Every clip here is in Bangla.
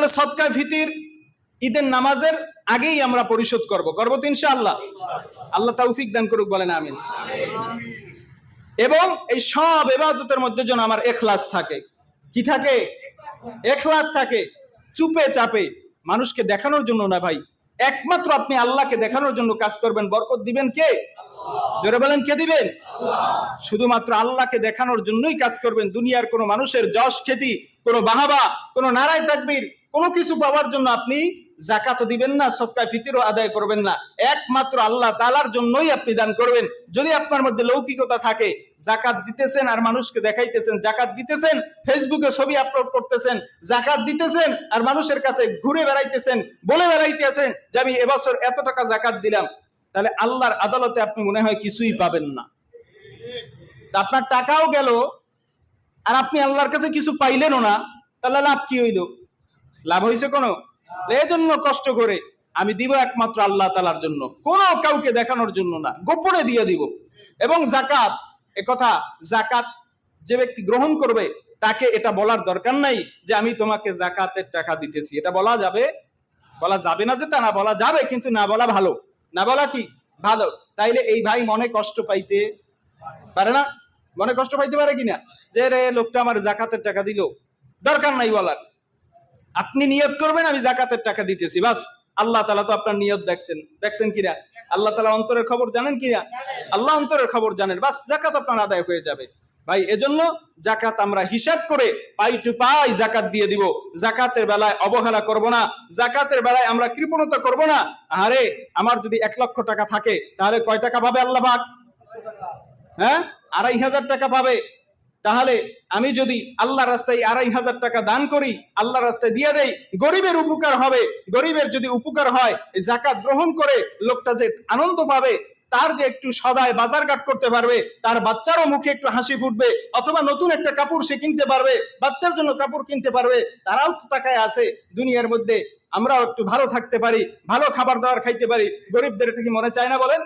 তবে সদকা ফিতির ঈদের নামাজের আগেই আমরা পরিশোধ করব তো ইনশাআল্লাহ। আল্লাহ তৌফিক দান করুক, বলেন আমিন। এবং এই সব ইবাদতের মধ্যে যেন আমার ইখলাস থাকে। কি থাকে? ইখলাস থাকে। চুপে চাপে মানুষকে দেখানোর জন্য না ভাই, একমাত্র আপনি আল্লাহকে দেখানোর জন্য কাজ করবেন। বরকত দিবেন কে? জোরে বলেন, কে দিবেন? শুধুমাত্র আল্লাহকে দেখানোর জন্যই কাজ করবেন। দুনিয়ার কোনো মানুষের যশ খ্যাতি, কোনো বাহাবা, কোনো নারায় তাকবীর, কোনো কিছু পাওয়ার জন্য আপনি যাকাত দিবেন না, সদকা ফিতরও আদায় করবেন না। একমাত্র আল্লাহ তাআলার জন্যই আপনি দান করবেন। যদি আপনার মধ্যে লৌকিকতা থাকে, যাকাত দিতেছেন আর মানুষকে দেখাইতেছেন, যাকাত দিতেছেন ফেসবুকে ছবি আপলোড করতেছেন, যাকাত দিতেছেন আর মানুষের কাছে ঘুরে বেড়াইতেছেন, বলে বেড়াইতেছেন যে আমি এবছর এত টাকা যাকাত দিলাম, তাহলে আল্লাহর আদালতে আপনি মনে হয় কিছুই পাবেন না। আপনার টাকাও গেল আর আপনি আল্লাহর কাছে কিছু পাইলেনও না, তাহলে লাভ কি হইল? লাভ হয়েছে কোনো? এই জন্য কষ্ট করে আমি দিব একমাত্র আল্লাহ তাআলার জন্য, কোনো কাউকে দেখানোর জন্য না, গোপনে দিয়ে দিব। এবং যাকাত, একথা যাকাত যে ব্যক্তি গ্রহণ করবে তাকে এটা বলার দরকার নাই যে আমি তোমাকে যাকাতের টাকা দিতেছি। এটা বলা যাবে? বলা যাবে না যে তা না, বলা যাবে, কিন্তু না বলা ভালো। না বলা কি ভালো? তাইলে এই ভাই মনে কষ্ট পাইতে পারে না? মনে কষ্ট পাইতে পারে কিনা যে রে লোকটা আমার যাকাতের টাকা দিল, দরকার নাই বলার। আপনি নিয়ত করবেন আমি যাকাতের টাকা দিতেছি, বাস। আল্লাহ তাআলা তো আপনার নিয়ত দেখছেন কিনা? আল্লাহ তাআলা অন্তরের খবর জানেন কিনা? আল্লাহ অন্তরের খবর জানেন, বাস যাকাত আপনার আদায় হয়ে যাবে। ভাই এজন্য যাকাত আমরা হিসাব করে পাই টু পাই যাকাত দিয়ে দিব। যাকাতের বেলায় অবহেলা করব না, যাকাতের বেলায় আমরা কৃপণতা করব না। আরে আমার যদি 1 লক্ষ টাকা থাকে তাহলে কয় টাকা পাবে আল্লাহ পাক? হ্যাঁ, 2500 টাকা পাবে। তাহলে আমি যদি আল্লাহর রাস্তায় 2500 টাকা দান করি, আল্লাহর রাস্তায় দিয়ে দেই, গরিবের উপকার হবে। গরিবের যদি উপকার হয়, এই যাকাত গ্রহণ করে লোকটা যে আনন্দ পাবে, তার যে একটু সদায় বাজারঘাট করতে পারবে, তার বাচ্চারও মুখে একটু হাসি ফুটবে, অথবা নতুন একটা কাপড় সে কিনতে পারবে, বাচ্চার জন্য কাপড় কিনতে পারবে, তারাও তো তাকায় আছে দুনিয়ার মধ্যে আমরাও একটু ভালো থাকতে পারি, ভালো খাবার দাবার খাইতে পারি। গরিবদের এটা কি মনে চায় না বলেন?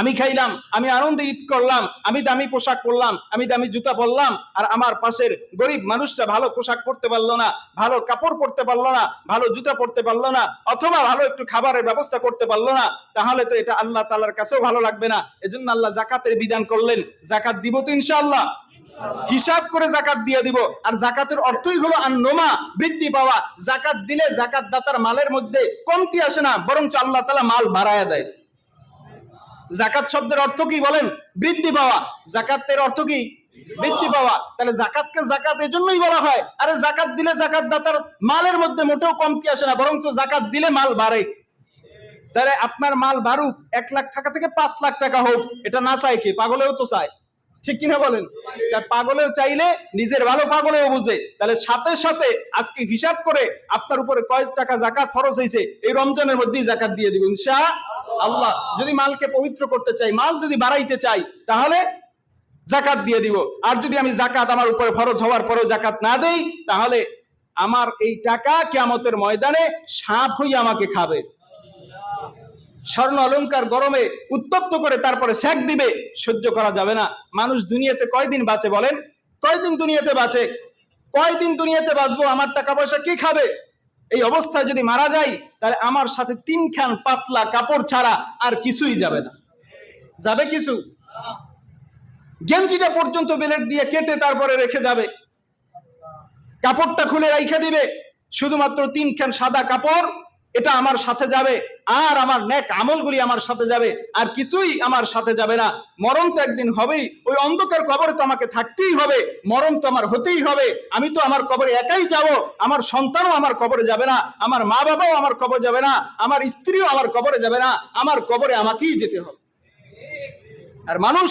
আমি খাইলাম, আমি আনন্দে ঈদ করলাম, আমি দামি পোশাক পরলাম, আমি দামি জুতা পরলাম, আর আমার পাশের গরিব মানুষটা ভালো পোশাক পরতে পারলো না, ভালো কাপড় পরতে পারলো না, ভালো জুতা পরতে পারলো না, অথবা ভালো একটু খাবারের ব্যবস্থা করতে পারলো না, তাহলে তো এটা আল্লাহ তাআলার কাছেও ভালো লাগবে না। এজন্য আল্লাহ যাকাতের বিধান করলেন। যাকাত দিব তো ইনশাআল্লাহ, হিসাব করে যাকাত দিয়ে দিব। আর যাকাতের অর্থই হলো আন-নুমা, বৃদ্ধি পাওয়া। যাকাত দিলে যাকাত দাতার মালের মধ্যে কমতি আসে না, বরং আল্লাহ তাআলা মাল বাড়ায়া দেয়। যাকাত শব্দের অর্থ কি বলেন? বৃদ্ধি পাওয়া। যাকাতের অর্থ কি? বৃদ্ধি পাওয়া। তাহলে যাকাতকে যাকাত এজন্যই বলা হয়। আরে যাকাত দিলে যাকাত দাতার মালের মধ্যে মোটেও কমতি আসে না, বরং যাকাত দিলে মাল বাড়ে। তাহলে আপনার মাল বাড়ুক, 1 লাখ টাকা থেকে 5 লাখ টাকা হোক, এটা না চায় কি? পাগলেও তো চায়, ঠিক কিনা বলেন? পাগলেও চাইলে নিজের ভালো পাগলেও বুঝে। তাহলে সাথে সাথে আজকে হিসাব করে আপনার উপরে কয় টাকা যাকাত খরচ হয়েছে, এই রমজানের মধ্যেই যাকাত দিয়ে দিব ইনশাআল্লাহ। যদি মালকে পবিত্র করতে চাই, মাল যদি বাড়াইতে চাই, তাহলে যাকাত দিয়ে দিব। আর যদি আমি যাকাত আমার উপরে ফরজ হওয়ার পরেও যাকাত না দেই, তাহলে আমার এই টাকা কিয়ামতের ময়দানে সাপ হয়ে আমাকে খাবে। স্বর্ণ অলংকার গরমে উত্তপ্ত করে তারপরে সেক দিবে, সহ্য করা যাবে না। মানুষ দুনিয়াতে কয়দিন বাঁচে বলেন? কয়দিন দুনিয়াতে বাঁচে? কয়দিন দুনিয়াতে বাঁচবো? আমার টাকা পয়সা কি খাবে? এই অবস্থায় যদি মারা যাই, তাহলে আমার সাথে 3 খান পাতলা কাপড় ছাড়া আর কিছুই যাবে না। যাবে কিছু? গেঞ্জিটা পর্যন্ত বেলেট দিয়ে কেটে তারপরে রেখে যাবে, কাপড়টা খুলে রেখে দিবে, শুধুমাত্র 3 খান সাদা কাপড়, এটা আমার সাথে যাবে। আর আমার নেক আমলগুলি আমার সাথে যাবে, আর কিছুই আমার সাথে যাবে না। মরণ তো একদিন হবেই, ওই অন্ধকার কবরে তো আমাকে থাকতেই হবে, মরণ তো আমার হতেই হবে। আমি তো আমার কবরে একাই যাব, আমার সন্তানও আমার কবরে যাবে না, আমার মা বাবাও আমার কবরে যাবে না, আমার স্ত্রীও আমার কবরে যাবে না, আমার কবরে আমাকেই যেতে হবে। আর মানুষ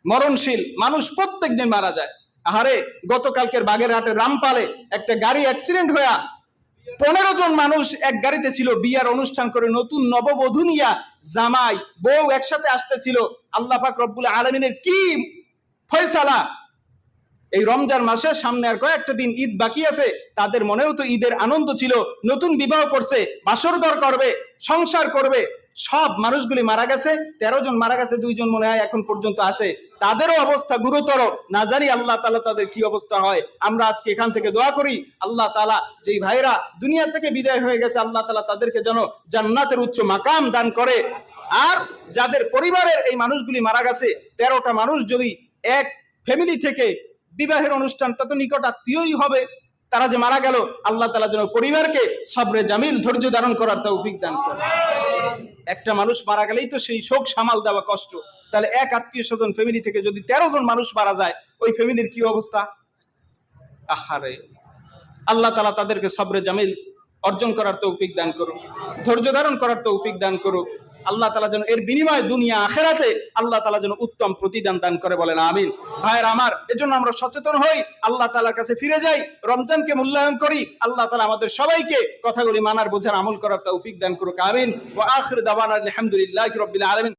মরণশীল, মানুষ প্রত্যেকদিন মারা যায়। আহারে, গতকালকের বাগেরহাটের রামপালে একটা গাড়ি অ্যাক্সিডেন্ট হয়ে 15 জন মানুষ এক গাড়িতে ছিল, বিয়ার অনুষ্ঠান করে নতুন নববধূ নিয়া জামাই বউ একসাথে আসতেছিল। আল্লাহ পাক রব্বুল আলামিনের কি ফয়সালা! এই রমজান মাসে সামনে আর কয়েকটা দিন ঈদ বাকি আছে, তাদের মনেও তো ঈদের আনন্দ ছিল, নতুন বিবাহ করছে, বাসর ঘর করবে, সংসার করবে, সব মানুষগুলি মারা গেছে, 13 জন মারা গেছে, 2 জন মনে হয় এখন পর্যন্ত আছে, তাদেরও অবস্থা গুরুতর। না জানি আল্লাহ তাআলা তাদের কি অবস্থা হয়। আমরা আজকে এখান থেকে দোয়া করি আল্লাহ তাআলা যেই ভাইরা দুনিয়া থেকে বিদায় হয়ে গেছে আল্লাহ তাআলা তাদেরকে যেন জান্নাতের উচ্চ মাকাম দান করে। আর যাদের পরিবারের এই মানুষগুলি মারা গেছে, 13টা মানুষ যদি এক ফ্যামিলি থেকে, বিবাহের অনুষ্ঠানটা তো নিকট আত্মীয়ই হবে, তারা যে মারা গেল, আল্লাহ তাআলা যেন পরিবারকে সবরে জামিল, ধৈর্য ধারণ করার তৌফিক দান করে। একটা মানুষ মারা গেলেই তো সেই শোক সামাল দেওয়া কষ্ট, তাহলে এক আত্মীয় স্বজন ফ্যামিলি থেকে যদি 13 জন মানুষ মারা যায়, ওই ফ্যামিলির কি অবস্থা? আহারে, আল্লাহ তাআলা তাদেরকে সবরে জামিল অর্জন করার তৌফিক দান করুন, ধৈর্য ধারণ করার তৌফিক দান করুন। আল্লাহ তাআলা যেন এর বিনিময়ে দুনিয়া আখিরাতে আল্লাহ তাআলা যেন উত্তম প্রতিদান দান করে, বলেন আমিন। ভাইরা আমার, এজন্য আমরা সচেতন হই, আল্লাহ তাআলার কাছে ফিরে যাই, রমজানকে মূল্যায়ন করি। আল্লাহ তাআলা আমাদের সবাইকে কথাগুলি মানার, বোঝার, আমল করার তৌফিক দান করুক, আমিন। ওয়া আখির দাওয়ানা আলহামদুলিল্লাহি রাব্বিল আলামিন।